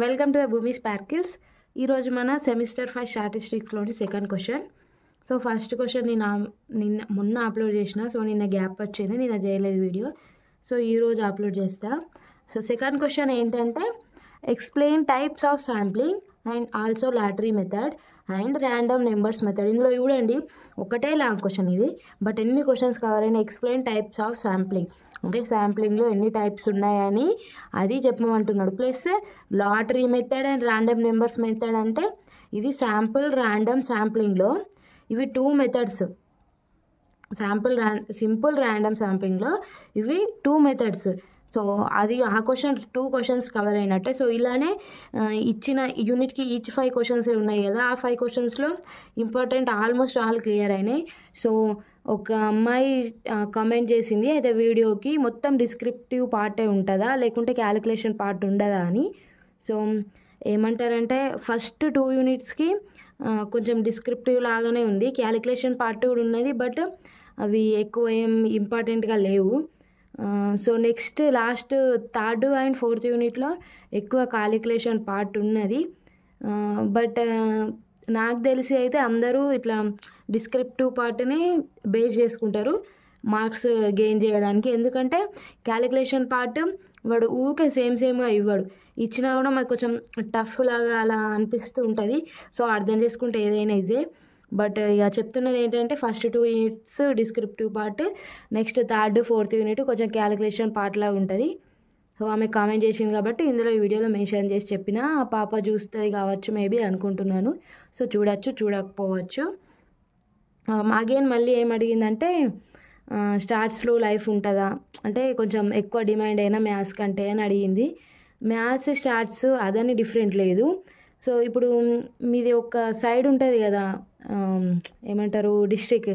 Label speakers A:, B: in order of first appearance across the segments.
A: Welcome to the Bhoomi sparkles. ఈరోజు మన semester 5 స్టాటిస్టిక్స్లోని second question. So first question మొన్న అప్లోడ్ చేసిన. సో నిన్న గ్యాప్ వచ్చింది, నిన్న చేయలేదు వీడియో. సో ఈరోజు అప్లోడ్ చేస్తా. సో సెకండ్ క్వశ్చన్ ఏంటంటే explain types of sampling and also lottery method and random numbers method. ఇందులో చూడండి ఒకటే లాంగ్ క్వశ్చన్ ఇది, బట్ ఎన్ని క్వశ్చన్స్ కవర్ అయినా ఎక్స్ప్లెయిన్ టైప్స్ ఆఫ్ శాంప్లింగ్ అంటే శాంప్లింగ్లో ఎన్ని టైప్స్ ఉన్నాయని అది చెప్పమంటున్నాడు. Plus lottery method and random numbers method అంటే ఇది ర్యాండమ్ శాంప్లింగ్లో ఇవి 2 మెథడ్స్. సింపుల్ ర్యాండమ్ శాంప్లింగ్లో ఇవి 2 మెథడ్స్. సో అది ఆ క్వశ్చన్ 2 క్వశ్చన్స్ కవర్ అయినట్టే. సో ఇలానే ఇచ్చిన యూనిట్కి ఈచ్ 5 క్వశ్చన్స్ ఉన్నాయి కదా, ఆ 5 క్వశ్చన్స్లో ఇంపార్టెంట్ ఆల్మోస్ట్ ఆల్ క్లియర్ అయినాయి. సో ఒక అమ్మాయి కమెంట్ చేసింది అయితే వీడియోకి మొత్తం డిస్క్రిప్టివ్ పార్టే ఉంటుందా లేకుంటే క్యాలిక్యులేషన్ పార్ట్ ఉండదా అని. సో ఏమంటారంటే ఫస్ట్ 2 యూనిట్స్కి కొంచెం డిస్క్రిప్టివ్ లాగానే ఉంది, క్యాలిక్యులేషన్ పార్ట్ కూడా ఉన్నది, బట్ అవి ఎక్కువ ఏం ఇంపార్టెంట్గా లేవు. So next last 3rd and 4th యూనిట్లో ఎక్కువ క్యాలిక్యులేషన్ పార్ట్ ఉన్నది. బట్ నాకు తెలిసి అయితే అందరూ ఇట్లా డిస్క్రిప్టివ్ పార్ట్ని బేస్ చేసుకుంటారు మార్క్స్ గెయిన్ చేయడానికి. ఎందుకంటే క్యాలిక్యులేషన్ పార్ట్ వాడు ఊరికే సేమ్గా ఇవ్వడు, ఇచ్చినా కూడా మాకు కొంచెం టఫ్ లాగా అలా అనిపిస్తూ ఉంటుంది. సో అర్థం చేసుకుంటే ఏదైనా ఈజీ. బట్ ఇక చెప్తున్నది ఏంటంటే first 2 units descriptive part, next 3rd 4th unit కొంచెం క్యాలిక్యులేషన్ పార్ట్ లాగా ఉంటుంది. సో ఆమె కామెంట్ చేసింది కాబట్టి ఇందులో ఈ వీడియోలో మెన్షన్ చేసి చెప్పిన. ఆ పాప చూస్తుంది కావచ్చు మేబీ అనుకుంటున్నాను. సో చూడొచ్చు, చూడకపోవచ్చు. అగైన్ మళ్ళీ ఏం అడిగిందంటే స్టార్ట్స్లో లైఫ్ ఉంటుందా అంటే కొంచెం ఎక్కువ డిమాండ్ అయినా మ్యాథ్స్ కంటే అని అడిగింది. మ్యాథ్స్ స్టార్ట్స్ అదని డిఫరెంట్ లేదు. సో ఇప్పుడు మీది ఒక సైడ్ ఉంటుంది కదా, ఏమంటారు డిస్ట్రిక్ట్,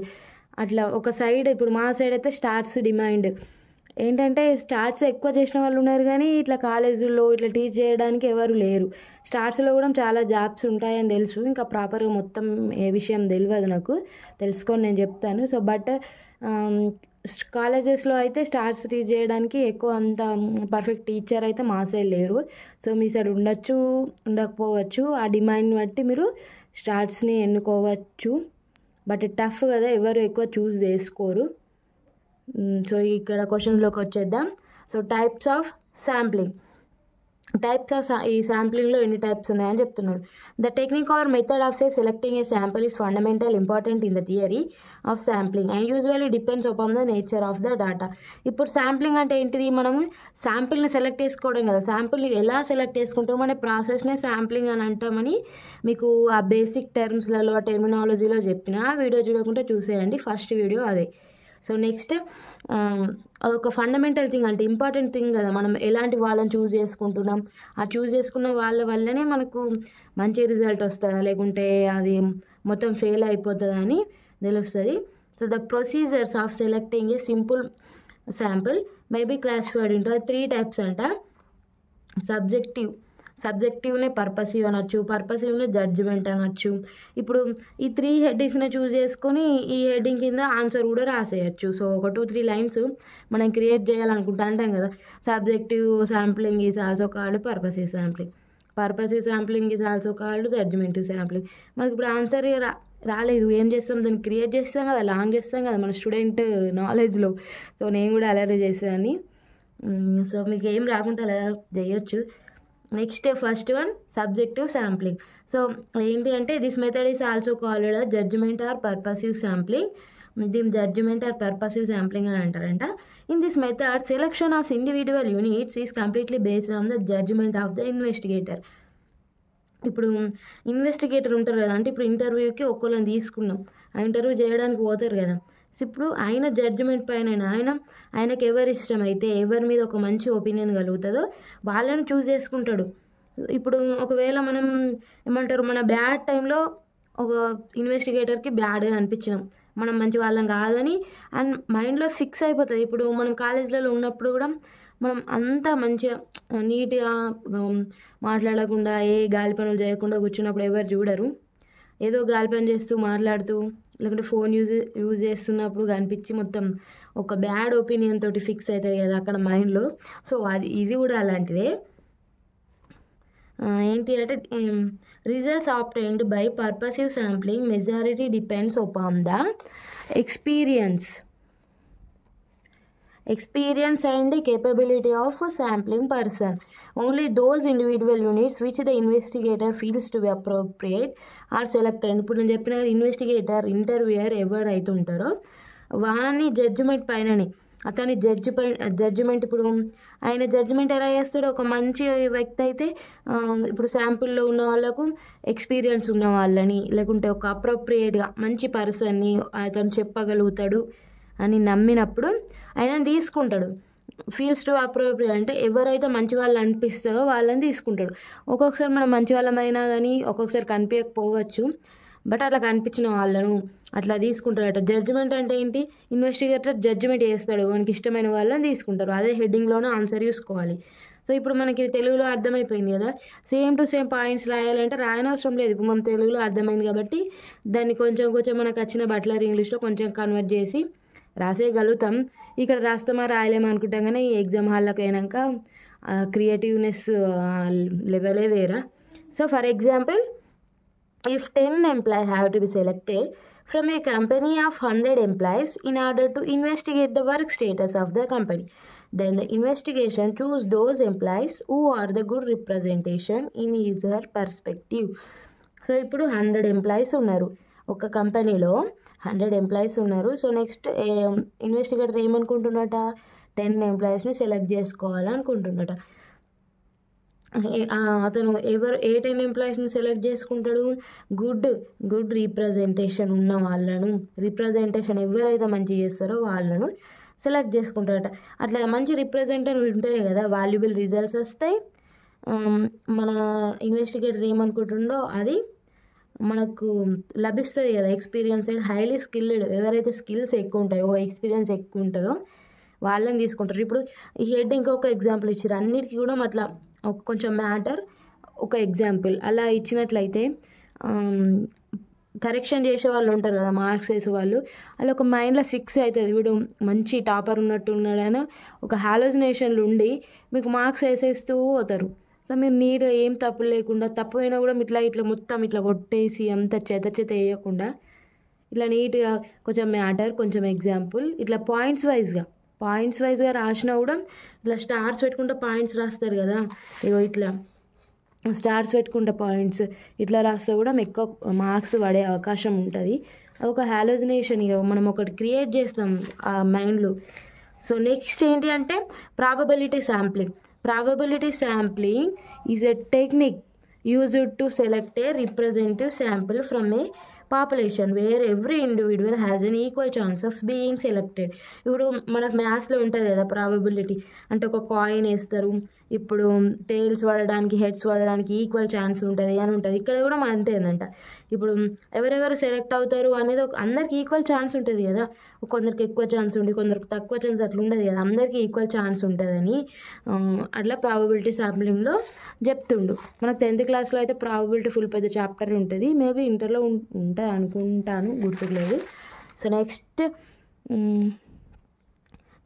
A: అట్లా ఒక సైడ్. ఇప్పుడు మా సైడ్ అయితే స్టార్ట్స్ డిమాండ్ ఏంటంటే స్టార్ట్స్ ఎక్కువ చేసిన వాళ్ళు ఉన్నారు కానీ ఇట్లా కాలేజీల్లో ఇట్లా టీచ్ చేయడానికి ఎవరు లేరు. స్టార్ట్స్లో కూడా చాలా జాబ్స్ ఉంటాయని తెలుసు, ఇంకా ప్రాపర్గా మొత్తం ఏ విషయం తెలియదు నాకు, తెలుసుకొని నేను చెప్తాను. సో బట్ కాలేజెస్లో అయితే స్టార్ట్స్ టీచ్ చేయడానికి ఎక్కువ అంత పర్ఫెక్ట్ టీచర్ అయితే మా సైడ్ లేరు. సో మీ సైడ్ ఉండొచ్చు, ఉండకపోవచ్చు. ఆ డిమాండ్ని బట్టి మీరు స్టార్ట్స్ని ఎన్నుకోవచ్చు. బట్ టఫ్ కదా, ఎవరు ఎక్కువ చూస్ చేసుకోరు. సో ఇక్కడ క్వశ్చన్లోకి వచ్చేద్దాం. So types of sampling. ఈ శాంప్లింగ్లో ఎన్ని టైప్స్ ఉన్నాయని చెప్తున్నాడు. The technique or method of selecting a sample is fundamental important in the theory of sampling and usually depends upon the nature of the data. ఇప్పుడు sampling అంటే ఏంటిది, మనము శాంపిల్ని select చేసుకోవడం కదా. శాంపిల్ని ఎలా సెలెక్ట్ చేసుకుంటామో అనే ప్రాసెస్నే శాంప్లింగ్ అని అంటామని మీకు ఆ బేసిక్ టర్మ్స్లలో టెర్మినాలజీలో చెప్పిన. వీడియో చూడకుంటే చూసేయండి, ఫస్ట్ వీడియో అదే. సో నెక్స్ట్ అదొక ఫండమెంటల్ థింగ్ అంటే ఇంపార్టెంట్ థింగ్ కదా, మనం ఎలాంటి వాళ్ళని చూస్ చేసుకుంటున్నాం, ఆ చూస్ చేసుకున్న వాళ్ళ వల్లనే మనకు మంచి రిజల్ట్ వస్తుందా లేకుంటే అది మొత్తం ఫెయిల్ అయిపోతుందా అని తెలుస్తుంది. So the procedures of selecting a simple sample may be classified into 3 types అంట. సబ్జెక్టివ్నే పర్పసివ్ అనొచ్చు, పర్పసివ్నే జడ్జిమెంట్ అనొచ్చు. ఇప్పుడు ఈ 3 హెడ్డింగ్స్ని చూస్ చేసుకొని ఈ హెడ్డింగ్ కింద ఆన్సర్ కూడా రాసేయచ్చు. సో ఒక 2-3 లైన్స్ మనం క్రియేట్ చేయాలనుకుంటా అంటాం కదా. Subjective sampling is also called purposive sampling, purposive sampling is also called judgementive sampling. మనకి ఇప్పుడు ఆన్సర్ రాలేదు, ఏం చేస్తాం, దాన్ని క్రియేట్ చేస్తాం కదా, లాంగ్ చేస్తాం కదా మన స్టూడెంట్ నాలెడ్జ్లో. సో నేను కూడా అలానే చేసేదాన్ని. సో మీకు ఏం రాకుండా అలా చేయొచ్చు. Next first one subjective sampling. So ఏంటి అంటే this method is also called judgement or purposive sampling. దీని జడ్జిమెంట్ ఆర్ పర్పసివ్ శాంప్లింగ్ అని అంటారంట. In this method selection of individual units is completely based on the judgement of the investigator. ఇప్పుడు investigator ఉంటారు కదా, అంటే ఇప్పుడు ఇంటర్వ్యూకి ఒక్కళ్ళని తీసుకున్నాం, ఆ ఇంటర్వ్యూ చేయడానికి పోతారు కదా. సో ఇప్పుడు ఆయన జడ్జిమెంట్ పైన ఆయనకు ఎవరు ఇష్టమైతే, ఎవరి మీద ఒక మంచి ఒపీనియన్ కలుగుతుందో వాళ్ళని చూస్ చేసుకుంటాడు. ఇప్పుడు ఒకవేళ మనం ఏమంటారు మన బ్యాడ్ టైంలో ఒక ఇన్వెస్టిగేటర్కి బ్యాడ్గా అనిపించినాం, మనం మంచి వాళ్ళం కాదని అండ్ మైండ్లో ఫిక్స్ అయిపోతుంది. ఇప్పుడు మనం కాలేజీలలో ఉన్నప్పుడు కూడా మనం అంతా మంచిగా నీట్గా మాట్లాడకుండా ఏ గాలి పనులు చేయకుండా కూర్చున్నప్పుడు ఎవరు చూడరు. ఏదో గాలి పని చేస్తూ మాట్లాడుతూ లేకుంటే ఫోన్ యూజ్ చేస్తున్నప్పుడు కనిపించి మొత్తం ఒక బ్యాడ్ ఒపీనియన్ తోటి ఫిక్స్ అవుతుంది కదా అక్కడ మైండ్లో. సో ఇది కూడా అలాంటిదే. ఏంటి అంటే results obtained by purposive sampling majority depends upon the experience and capability of a sampling person. Only those individual units which the investigator feels to be appropriate are selected. ఇప్పుడు నేను చెప్పిన ఇన్వెస్టిగేటర్ ఇంటర్వ్యూయర్ ఎవరైతే ఉంటారో వాని judgement పైనని అతని judgement ఇప్పుడు ఆయన judgement ఎలా చేస్తాడో ఒక మంచి వ్యక్తి అయితే ఇప్పుడు శాంపుల్లో ఉన్న వాళ్ళకు ఎక్స్పీరియన్స్ ఉన్న వాళ్ళని లేకుంటే ఒక అప్రోప్రియేట్గా మంచి పర్సన్ని అతను చెప్పగలుగుతాడు అని నమ్మినప్పుడు ఆయన తీసుకుంటాడు. ఫీల్స్ టు అప్రోప్రియేట్ అంటే ఎవరైతే మంచి వాళ్ళు అనిపిస్తుందో వాళ్ళని తీసుకుంటాడు. ఒక్కొక్కసారి మనం మంచి వాళ్ళమైనా కానీ ఒక్కొక్కసారి కనిపించకపోవచ్చు, బట్ అట్లా కనిపించిన వాళ్ళను అట్లా తీసుకుంటారట. జడ్జిమెంట్ అంటే ఏంటి? ఇన్వెస్టిగేటర్ జడ్జిమెంట్ చేస్తాడు, మనకి ఇష్టమైన వాళ్ళని తీసుకుంటారు. అదే హెడ్డింగ్లోనే ఆన్సర్ చూసుకోవాలి. సో ఇప్పుడు మనకి తెలుగులో అర్థమైపోయింది కదా, సేమ్ టు సేమ్ పాయింట్స్ రాయాలంటే రాయనవసరం లేదు. ఇప్పుడు మనం తెలుగులో అర్థమైంది కాబట్టి దాన్ని కొంచెం మనకు వచ్చిన బట్లర్ ఇంగ్లీష్లో కొంచెం కన్వర్ట్ చేసి రాసేయగలుగుతాం. ఇక్కడ రాస్తామా రాయలేమా అనుకుంటాం, కానీ ఈ ఎగ్జామ్ హాల్లోకి అయినాక క్రియేటివ్నెస్ లెవెలే వేరా. So for example, if 10 employees have to be selected from a company of 100 employees in order to investigate the work status of the company, then the investigation choose those employees who are the good representation in his or her perspective. So ఇప్పుడు 100 employees ఉన్నారు, ఒక కంపెనీలో 100 employees ఉన్నారు. So next investigator ఏమనుకుంటున్నట, 10 ఎంప్లాయీస్ని select చేసుకోవాలనుకుంటున్నట. అతను ఏ 10 ఎంప్లాయీస్ని select చేసుకుంటాడు? Good representation ఉన్న వాళ్ళను, రిప్రజెంటేషన్ ఎవరైతే మంచి చేస్తారో వాళ్ళను సెలెక్ట్ చేసుకుంటారట. అట్లా మంచి రిప్రజెంటేషన్ ఉంటేనే కదా వాల్యుబుల్ రిజల్ట్స్ వస్తాయి. మన ఇన్వెస్టిగేటర్ ఏమనుకుంటుండో అది మనకు లభిస్తుంది కదా. ఎక్స్పీరియన్స్ అండ్ హైలీ స్కిల్డ్, ఎవరైతే స్కిల్స్ ఎక్కువ ఉంటాయో ఎక్స్పీరియన్స్ ఎక్కువ ఉంటుందో వాళ్ళని తీసుకుంటారు. ఇప్పుడు ఈ హెడ్ ఇంకొక ఎగ్జాంపుల్ ఇచ్చారు, అన్నిటికీ కూడా అట్లా కొంచెం మ్యాటర్ ఒక ఎగ్జాంపుల్ అలా ఇచ్చినట్లయితే కరెక్షన్ చేసే వాళ్ళు ఉంటారు కదా, మార్క్స్ వేసే వాళ్ళు, అలా ఒక మైండ్లో ఫిక్స్ అవుతుంది, వీడు మంచి టాపర్ ఉన్నట్టు ఉన్నాడని ఒక హాలోజినేషన్లు ఉండి మీకు మార్క్స్ వేసేస్తూ పోతారు. సో మీరు నీట్గా ఏం తప్పు లేకుండా, తప్పు అయినా కూడా ఇట్లా మొత్తం ఇట్లా కొట్టేసి అంత చెత్త వేయకుండా ఇట్లా నీట్గా కొంచెం మ్యాటర్ కొంచెం ఎగ్జాంపుల్ ఇట్లా పాయింట్స్ వైజ్గా రాసినా కూడా ఇట్లా స్టార్స్ పెట్టుకుంటే పాయింట్స్ రాస్తారు కదా, ఇగో ఇట్లా స్టార్స్ పెట్టుకుంటే పాయింట్స్ ఇట్లా రాస్తే కూడా ఎక్కువ మార్క్స్ పడే అవకాశం ఉంటుంది. ఒక హాలోజినేషన్ ఇక మనం ఒకటి క్రియేట్ చేస్తాం ఆ మైండ్లో. సో నెక్స్ట్ ఏంటి అంటే probability sampling is a technique used to select A representative sample from a population where every individual has an equal chance of being selected. ఇప్పుడు మనకు మ్యాథ్స్లో ఉంటుంది కదా ప్రాబబిలిటీ అంటే ఒక కాయిన్ వేస్తారు, ఇప్పుడు టైల్స్ పడడానికి హెడ్స్ పడడానికి ఈక్వల్ ఛాన్స్ ఉంటుంది అని ఉంటుంది. ఇక్కడ కూడా అంతేనంట, ఇప్పుడు ఎవరెవరు సెలెక్ట్ అవుతారు అనేది అందరికి ఈక్వల్ ఛాన్స్ ఉంటుంది కదా, కొందరికి ఎక్కువ ఛాన్స్ ఉండి కొందరికి తక్కువ ఛాన్స్ అట్లా ఉండదు కదా, అందరికీ ఈక్వల్ ఛాన్స్ ఉంటుందని అట్లా ప్రాబబిలిటీ శాంప్లింగ్లో చెప్తుండు. మనకు 10th క్లాస్లో అయితే ప్రాబబిలిటీ ఫుల్ పెద్ద చాప్టర్ ఉంటుంది, మేబీ ఇంటర్లో ఉంటుంది అనుకుంటాను, గుర్తులేదు. So next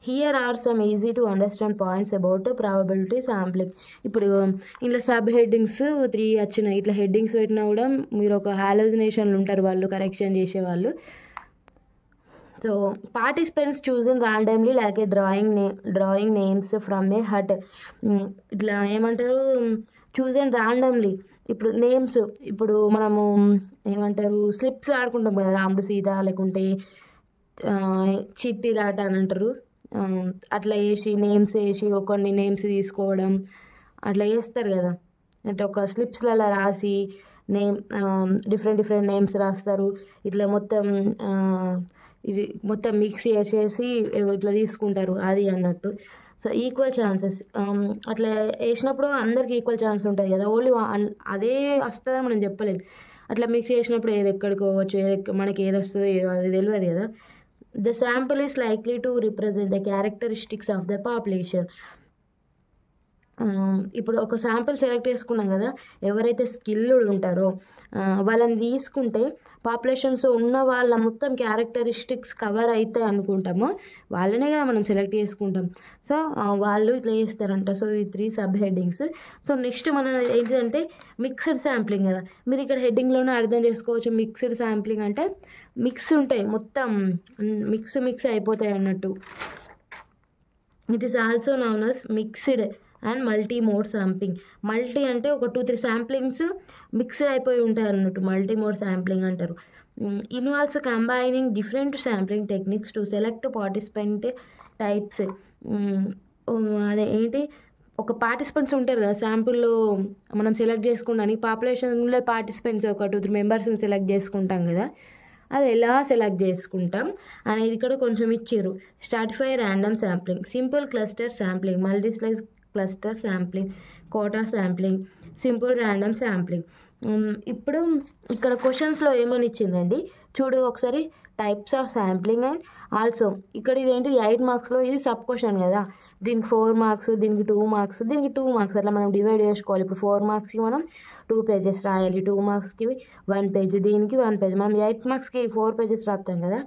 A: here are some easy to understand points about probability sampling. ఇప్పుడు ఇలా సబ్ హెడ్డింగ్స్ 3 వచ్చినాయి, ఇట్లా హెడ్డింగ్స్ పెట్టినా కూడా మీరు ఒక హాలోజినేషన్లు ఉంటారు వాళ్ళు కరెక్షన్ చేసేవాళ్ళు. So participants chosen randomly like a drawing names from a hat. ఇట్లా ఏమంటారు, చూజన్ ర్యాండమ్లీ. ఇప్పుడు నేమ్స్, ఇప్పుడు మనము ఏమంటారు స్లిప్స్ ఆడుకుంటాం కదా, రాముడు సీత లేకుంటే చిట్టిలాట అని అంటారు, అట్లా వేసి నేమ్స్ వేసి కొన్ని నేమ్స్ తీసుకోవడం అట్లా చేస్తారు కదా. అంటే ఒక స్లిప్స్లలో రాసి డిఫరెంట్ నేమ్స్ రాస్తారు, ఇట్లా మొత్తం మిక్స్ చేసేసి ఇట్లా తీసుకుంటారు అది అన్నట్టు. సో ఈక్వల్ ఛాన్సెస్ అట్లా వేసినప్పుడు అందరికి ఈక్వల్ ఛాన్స్ ఉంటుంది కదా, ఓన్లీ అదే వస్తుందని మనం చెప్పలేదు. అట్లా మిక్స్ చేసినప్పుడు ఏది ఎక్కడికి పోవచ్చు, మనకి ఏది వస్తుందో అది తెలియదు కదా. The sample is likely to represent the characteristics of the population. ఇప్పుడు ఒక శాంపిల్ సెలెక్ట్ చేసుకున్నాం కదా, ఎవరైతే స్కిల్డ్ ఉంటారో వాళ్ళని తీసుకుంటే పాపులేషన్స్ ఉన్న వాళ్ళ మొత్తం క్యారెక్టరిస్టిక్స్ కవర్ అవుతాయి అనుకుంటామో వాళ్ళనే కదా మనం సెలెక్ట్ చేసుకుంటాం. సో వాళ్ళు ఇట్లా చేస్తారంట. సో ఈ 3 సబ్ హెడ్డింగ్స్. సో నెక్స్ట్ మన ఏంటంటే మిక్స్డ్ శాంప్లింగ్ కదా. మీరు ఇక్కడ హెడ్డింగ్లోనే అర్థం చేసుకోవచ్చు. మిక్స్డ్ శాంప్లింగ్ అంటే మిక్స్ ఉంటాయి, మొత్తం మిక్స్ అయిపోతాయి అన్నట్టు. It is also noun as mixed and multi mode sampling. Multi అంటే ఒక 2-3 శాంప్లింగ్స్ మిక్స్డ్ అయిపోయి ఉంటాయి అన్నట్టు, మల్టీ మోడ్ శాంప్లింగ్ అంటారు. Involves combining different sampling techniques to select participant types. అదే ఏంటి, ఒక పార్టిసిపెంట్స్ ఉంటారు కదా శాంపుల్లో మనం సెలెక్ట్ చేసుకోవడానికి, పాపులేషన్లో పార్టిసిపెంట్స్ ఒక 2-3 మెంబర్స్ని సెలెక్ట్ చేసుకుంటాం కదా, అది ఎలా సెలెక్ట్ చేసుకుంటాం అనేది ఇక్కడ కొంచెం ఇచ్చారు. Stratify random sampling, simple cluster sampling, multislice cluster sampling, quota sampling, simple random sampling. ఇప్పుడు ఇక్కడ క్వశ్చన్స్లో ఏమని ఇచ్చిందండి చూడు ఒకసారి. Types of sampling and also ఇక్కడ ఇదేంటి 8 మార్క్స్లో ఇది సబ్ క్వశ్చన్ కదా, దీనికి 4 మార్క్స్, దీనికి 2 మార్క్స్, దీనికి 2 మార్క్స్, అట్లా మనం డివైడ్ చేసుకోవాలి. ఇప్పుడు 4 మార్క్స్కి మనం 2 పేజెస్ రాయాలి, 2 మార్క్స్కి 1 పేజ్, దీనికి 1 పేజ్. మనం 8 మార్క్స్కి 4 పేజెస్ రాస్తాం కదా,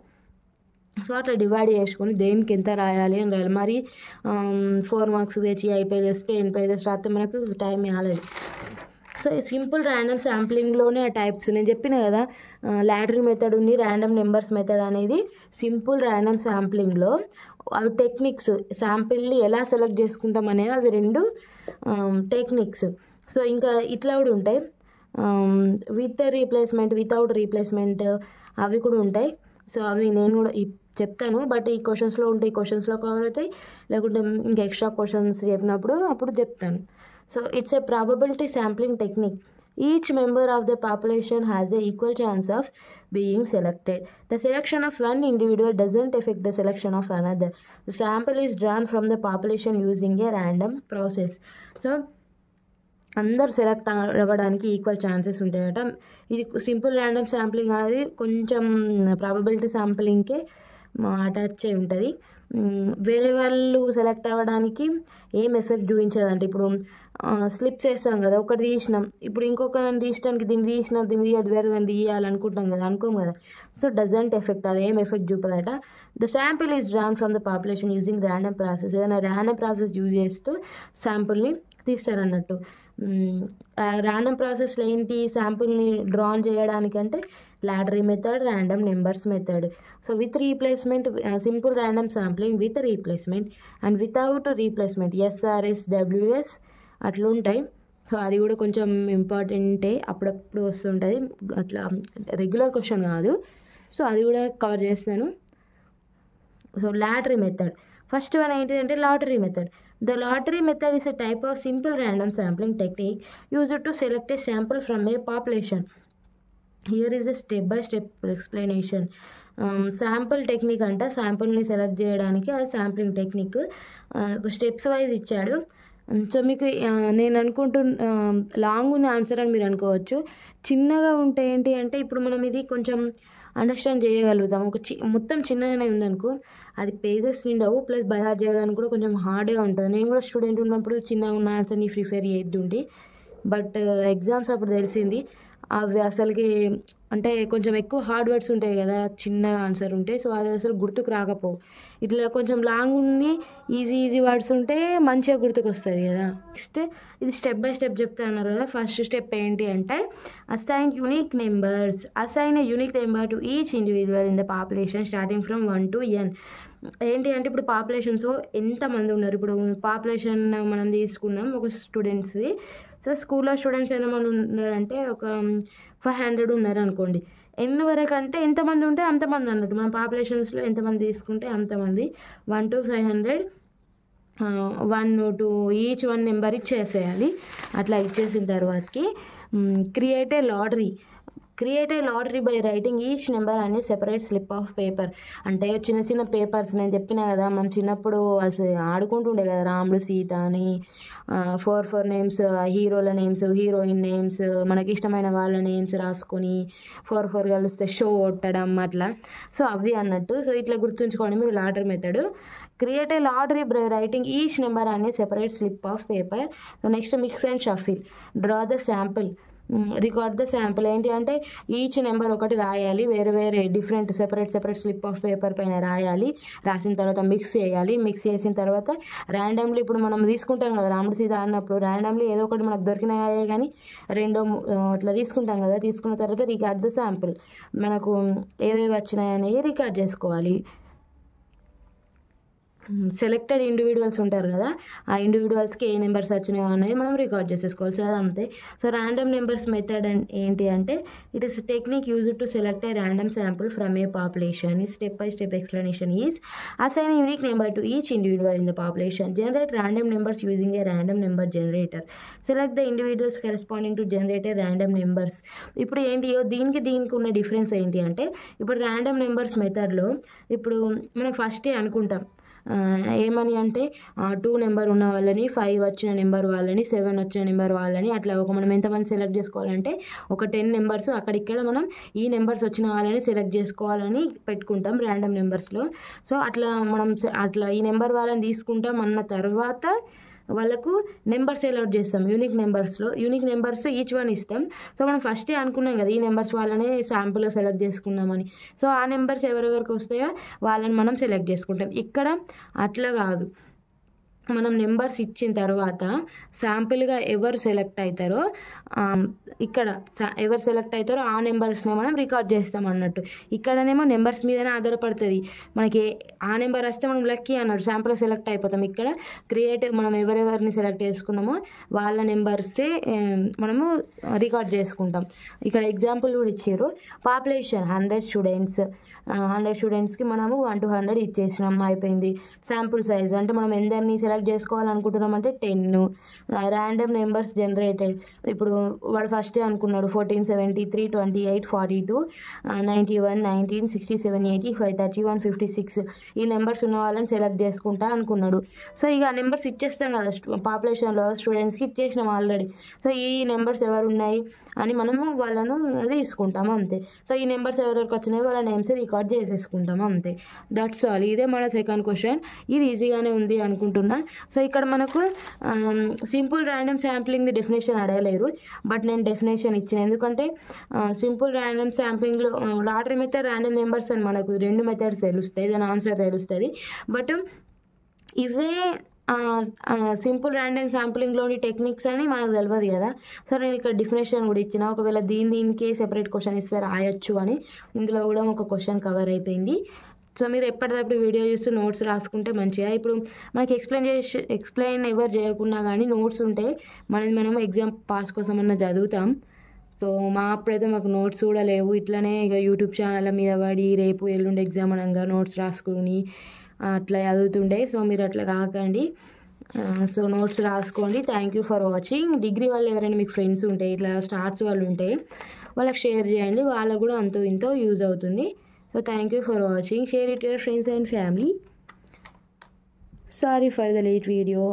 A: సో అట్లా డివైడ్ చేసుకొని దేనికి ఎంత రాయాలి అని రాయాలి. మరి 4 మార్క్స్ తెచ్చి 8 పేజెస్ 10 పేజెస్ రాస్తే మనకు టైం కాలేదు. సో సింపుల్ ర్యాండమ్ శాంప్లింగ్లోనే ఆ టైప్స్ నేను చెప్పిన కదా, లాటరీ మెథడ్ ఉంది, ర్యాండమ్ నెంబర్స్ మెథడ్ అనేది సింపుల్ ర్యాండమ్ శాంప్లింగ్లో అవి టెక్నిక్స్. శాంపిల్ని ఎలా సెలెక్ట్ చేసుకుంటాం అనేవి అవి 2 టెక్నిక్స్. సో ఇంకా ఇట్లా కూడా ఉంటాయి, విత్ రీప్లేస్మెంట్, వితౌట్ రీప్లేస్మెంట్, అవి కూడా ఉంటాయి. సో అవి నేను కూడా చెప్తాను, బట్ ఈ క్వశ్చన్స్లో ఉంటాయి, ఈ క్వశ్చన్స్లో కవర్ అవుతాయి, లేకుంటే ఇంకా ఎక్స్ట్రా క్వశ్చన్స్ చెప్పినప్పుడు అప్పుడు చెప్తాను. So it's a probability sampling technique. Each member of the population has an equal chance of being selected. The selection of one individual doesn't affect the selection of another. The sample is drawn from the population using a random process. So అందరు select అవ్వడానికి equal chances ఉంటాయట. ఇది simple random sampling అనేది కొంచెం probability శాంప్లింగ్కే attach అయి ఉంటుంది. వేరే వాళ్ళు సెలెక్ట్ అవ్వడానికి ఏం ఎఫెక్ట్ చూపించదంటే, ఇప్పుడు స్లిప్స్ వేస్తాం కదా, ఒకటి తీసినాం, ఇప్పుడు ఇంకొక దాన్ని తీయడానికి దీన్ని తీసినాం, దీన్ని తీయదు, వేరే దాన్ని తీయాలనుకుంటాం కదా, అనుకోం కదా. సో డజంట్ ఎఫెక్ట్, అది ఏం ఎఫెక్ట్ చూపదట. The sample is drawn from the population using random process. ఏదైనా ర్యాండమ్ ప్రాసెస్ యూజ్ చేస్తూ శాంపుల్ని తీస్తారన్నట్టు. ర్యాండమ్ ప్రాసెస్లో ఏంటి, శాంపుల్ని డ్రాన్ చేయడానికంటే lottery method, random numbers method. So with replacement, simple random sampling with replacement, and without replacement SRS, WS అట్లుంటాయి. So అది కూడా కొంచెం ఇంపార్టెంటే, అప్పుడప్పుడు వస్తుంటుంది, అట్లా రెగ్యులర్ క్వశ్చన్ కాదు. సో అది కూడా కవర్ చేస్తాను. So lottery method, first one ఏంటిదంటే lottery method. The lottery method is a type of simple random sampling technique used to select a sample from a population. Here is a step-by-step explanation. Sample technique అంట, శాంపుల్ని select చేయడానికి అది sampling technique. Steps wise ఇచ్చాడు. So మీకు నేను long ఉన్న answer అని మీరు అనుకోవచ్చు. చిన్నగా ఉంటే ఏంటి అంటే, ఇప్పుడు మనం ఇది కొంచెం అండర్స్టాండ్ చేయగలుగుతాం. మొత్తం చిన్నగానే ఉందనుకో, అది పేజెస్ ఉండవు, ప్లస్ బైహార్ట్ చేయడానికి కూడా కొంచెం హార్డ్గా ఉంటుంది. నేను కూడా స్టూడెంట్ ఉన్నప్పుడు చిన్నగా ఉన్న ఆన్సర్ని ప్రిఫర్ చేద్దుండి, బట్ ఎగ్జామ్స్ అప్పుడు తెలిసింది అవి అసలుకి అంటే కొంచెం ఎక్కువ హార్డ్ వర్డ్స్ ఉంటాయి కదా చిన్నగా ఆన్సర్ ఉంటే, సో అది అసలు గుర్తుకు రాకపోవు. ఇట్లా కొంచెం లాంగ్ ఉండి ఈజీ వర్డ్స్ ఉంటే మంచిగా గుర్తుకు వస్తుంది కదా. నెక్స్ట్ ఇది స్టెప్ బై స్టెప్ చెప్తా అన్నారు కదా. ఫస్ట్ స్టెప్ ఏంటి అంటే assign unique numbers. Assign a unique number to each individual in the population starting from 1 to n. ఏంటి అంటే ఇప్పుడు పాపులేషన్స్ ఎంతమంది ఉన్నారు, ఇప్పుడు పాపులేషన్ మనం తీసుకున్నాం ఒక స్టూడెంట్స్ది. సో స్కూల్లో స్టూడెంట్స్ ఎంతమంది ఉన్నారంటే ఒక 500 ఉన్నారు అనుకోండి. ఎన్ని వరకు అంటే ఎంతమంది ఉంటే అంతమంది అన్నట్టు, మన పాపులేషన్స్లో ఎంతమంది తీసుకుంటే అంతమంది. 1 to 500, 1 to ఈచ్ 1 నెంబర్ ఇచ్చేసేయాలి. అట్లా ఇచ్చేసిన తర్వాతకి create a lottery by writing each number అని సెపరేట్ స్లిప్ ఆఫ్ పేపర్. అంటే చిన్న చిన్న పేపర్స్, నేను చెప్పినా కదా మనం చిన్నప్పుడు అసలు ఆడుకుంటుండే కదా రాముడు సీత అని, 4 నేమ్స్, హీరోల నేమ్స్, హీరోయిన్ నేమ్స్, మనకి ఇష్టమైన వాళ్ళ నేమ్స్ రాసుకొని 4 కలిస్తే షో కొట్టడం అట్లా. సో అవి అన్నట్టు. సో ఇట్లా గుర్తుంచుకోండి మీరు lottery method. Create a lottery by writing each number అనే separate slip of paper. So next mix and shuffle, draw the sample, record the sample. ఏంటి అంటే ఈచ్ నెంబర్ ఒకటి రాయాలి, వేరే వేరే different separate slip of paper పైన రాయాలి. రాసిన తర్వాత మిక్స్ చేయాలి. మిక్స్ చేసిన తర్వాత ర్యాండమ్లీ, ఇప్పుడు మనం తీసుకుంటాం కదా రాముడు సీత అన్నప్పుడు ర్యాండమ్లీ ఏదో ఒకటి మనకు దొరికినాయే కానీ రెండో అట్లా తీసుకుంటాం కదా. తీసుకున్న తర్వాత రికార్డ్ ద శాంపుల్, మనకు ఏవేవి వచ్చినాయనేవి రికార్డ్ చేసుకోవాలి. సెలెక్టెడ్ ఇండివిజువల్స్ ఉంటారు కదా, ఆ ఇండివిజువల్స్కి ఏ నెంబర్స్ వచ్చినాయో అనేది మనం రికార్డ్ చేసేసుకోవాలి. సో అదంతే. సో ర్యాండమ్ నెంబర్స్ మెథడ్ ఏంటి అంటే it is technique used to select a random sample from a population. ఈ step by step explanation is assign unique number to each individual in the population, generate random numbers using a random number generator, select the individuals corresponding to generate a random numbers. ఇప్పుడు ఏంటి దీనికి ఉన్న difference ఏంటి అంటే ఇప్పుడు random numbers మెథడ్లో ఇప్పుడు మనం ఫస్టే అనుకుంటాం ఏమని అంటే 2 నెంబర్ ఉన్న వాళ్ళని, 5 వచ్చిన నెంబర్ వాళ్ళని, 7 వచ్చిన నెంబర్ వాళ్ళని, అట్లా మనం ఎంతమంది సెలెక్ట్ చేసుకోవాలంటే ఒక 10 నెంబర్స్ అక్కడిక్కడ మనం ఈ నెంబర్స్ వచ్చిన వాళ్ళని సెలెక్ట్ చేసుకోవాలని పెట్టుకుంటాం ర్యాండమ్ నెంబర్స్లో. సో అట్లా ఈ నెంబర్ వాళ్ళని తీసుకుంటాం అన్న తర్వాత వాళ్ళకు నెంబర్స్ అలాట్ చేస్తాం. యూనిక్ నెంబర్స్ ఈచ్ వన్ ఇస్తాం. సో మనం ఫస్టే అనుకున్నాం కదా ఈ నెంబర్స్ వాళ్ళని శాంపుల్గా సెలెక్ట్ చేసుకుందామని. సో ఆ నెంబర్స్ ఎవరెవరికి వస్తాయో వాళ్ళని మనం సెలెక్ట్ చేసుకుంటాం. ఇక్కడ అట్లా కాదు, మనం నెంబర్స్ ఇచ్చిన తర్వాత శాంపుల్గా ఎవరు సెలెక్ట్ అవుతారో ఎవరు సెలెక్ట్ అవుతారో ఆ నెంబర్స్ని మనం రికార్డ్ చేస్తాం అన్నట్టు. ఇక్కడనేమో నెంబర్స్ మీదనే ఆధారపడుతుంది. మనకి ఆ నెంబర్ వస్తే మనం లక్కీ అన్నట్టు శాంపుల్ సెలెక్ట్ అయిపోతాం. ఇక్కడ మనం ఎవరెవరిని సెలెక్ట్ చేసుకున్నామో వాళ్ళ నెంబర్సే మనము రికార్డ్ చేసుకుంటాం. ఇక్కడ ఎగ్జాంపుల్ కూడా ఇచ్చారు. పాపులేషన్ 100 స్టూడెంట్స్కి మనము 1 to 100 ఇచ్చేసినాం, అయిపోయింది. శాంపుల్ సైజ్ అంటే మనం ఎందరిని సెలెక్ట్ చేసుకోవాలనుకుంటున్నాం అంటే 10. ర్యాండమ్ నెంబర్స్ జనరేటెడ్, ఇప్పుడు వాడు ఫస్టే అనుకున్నాడు 14, 73, 28, 42, 91, 19, 67, 85, 31, 56 ఈ నెంబర్స్ ఉన్న వాళ్ళని సెలెక్ట్ చేసుకుంటా అనుకున్నాడు. సో ఇక ఆ నెంబర్స్ ఇచ్చేస్తాం కదా పాపులేషన్లో స్టూడెంట్స్కి ఇచ్చేసినాం ఆల్రెడీ. సో ఈ నెంబర్స్ ఎవరు ఉన్నాయి అని మనము వాళ్ళను తీసుకుంటాము అంతే. సో ఈ నెంబర్స్ ఎవరెవరికి వచ్చినాయో వాళ్ళ నేమ్స్ రికార్డ్ చేసేసుకుంటాము అంతే. That's all. ఇదే మన సెకండ్ క్వశ్చన్. ఇది ఈజీగానే ఉంది అనుకుంటున్నా. సో ఇక్కడ మనకు సింపుల్ ర్యాండమ్ శాంప్లింగ్ది డెఫినేషన్ అడగలేరు, బట్ నేను డెఫినేషన్ ఇచ్చిన. ఎందుకంటే సింపుల్ ర్యాండమ్ శాంప్లింగ్లో లాటరీ మెథడ్, ర్యాండమ్ నెంబర్స్ అని మనకు 2 మెథడ్స్ తెలుస్తాయి, దాని ఆన్సర్ తెలుస్తుంది. బట్ ఇవే సింపుల్ ర్యాండమ్ శాంప్లింగ్లోని టెక్నిక్స్ అని మనకు తెలియదు కదా. సో నేను ఇక్కడ డెఫినేషన్ కూడా ఇచ్చిన. ఒకవేళ దీనికే సెపరేట్ క్వశ్చన్ ఇస్తే రాయొచ్చు అని. ఇందులో కూడా ఒక క్వశ్చన్ కవర్ అయిపోయింది. సో మీరు ఎప్పటికప్పుడు వీడియో చూస్తూ నోట్స్ రాసుకుంటే మంచిగా. ఇప్పుడు మనకి ఎక్స్ప్లెయిన్ ఎవరు చేయకున్నా కానీ నోట్స్ ఉంటే మనం ఎగ్జామ్ పాస్ కోసమన్నా చదువుతాం. సో అప్పుడైతే మాకు నోట్స్ కూడా లేవు. ఇట్లనే ఇక యూట్యూబ్ ఛానళ్ళ మీద పడి రేపు ఎల్లుండి ఎగ్జామ్ అనగా నోట్స్ రాసుకుని అట్లా చదువుతుండే. సో మీరు అట్లా కాకండి. సో నోట్స్ రాసుకోండి. Thank you for watching. Degree వాళ్ళు ఎవరైనా మీకు ఫ్రెండ్స్ ఉంటే, ఇట్లా స్టార్ట్స్ వాళ్ళు ఉంటే వాళ్ళకి షేర్ చేయండి. వాళ్ళకు కూడా అంతో ఇంతో యూజ్ అవుతుంది. So thank you for watching. Share it your friends and family. Sorry for the late video.